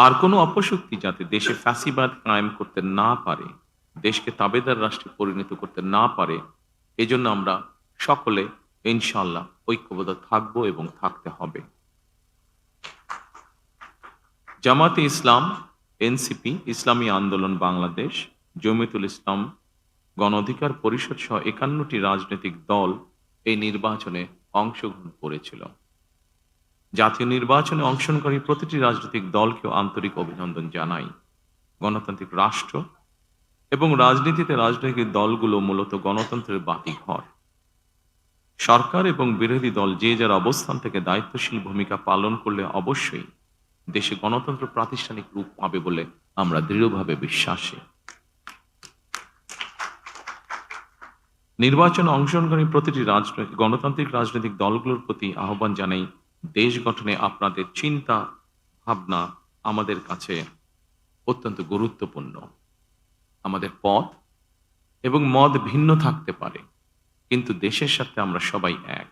আর কোনো অপশক্তি যাতে দেশে ফ্যাসিবাদ কায়েম করতে না পারে, দেশকে তাবেদার রাষ্ট্রে পরিণত করতে না পারে, এজন্য আমরা সকলে ইনশাআল্লাহ ঐক্যবদ্ধ থাকব এবং থাকতে হবে। জামাতে ইসলাম, এনসিপি, ইসলামী আন্দোলন বাংলাদেশ, জমিয়তুল ইসলাম, গণ অধিকার পরিষদ সহ ৫১টি রাজনৈতিক দল এই নির্বাচনে অংশগ্রহণ করেছিল। জাতীয় নির্বাচনে অংশগ্রহণকারী প্রতিটি রাজনৈতিক দলকেও আন্তরিক অভিনন্দন জানাই। গণতান্ত্রিক রাষ্ট্র এবং রাজনীতিতে রাজনৈতিক দলগুলো মূলত গণতন্ত্রের বাতিঘর। সরকার এবং বিরোধী দল যে যার অবস্থান থেকে দায়িত্বশীল ভূমিকা পালন করলে অবশ্যই দেশে গণতন্ত্র প্রাতিষ্ঠানিক রূপ পাবে বলে আমরা দৃঢ়ভাবে বিশ্বাসী। নির্বাচনে অংশগ্রহণকারী প্রতিটি গণতান্ত্রিক রাজনৈতিক দলগুলোর প্রতি আহ্বান জানাই, দেশ গঠনে আপনাদের চিন্তা ভাবনা আমাদের কাছে অত্যন্ত গুরুত্বপূর্ণ। আমাদের পথ এবং মত ভিন্ন থাকতে পারে, কিন্তু দেশের সাথে আমরা সবাই এক।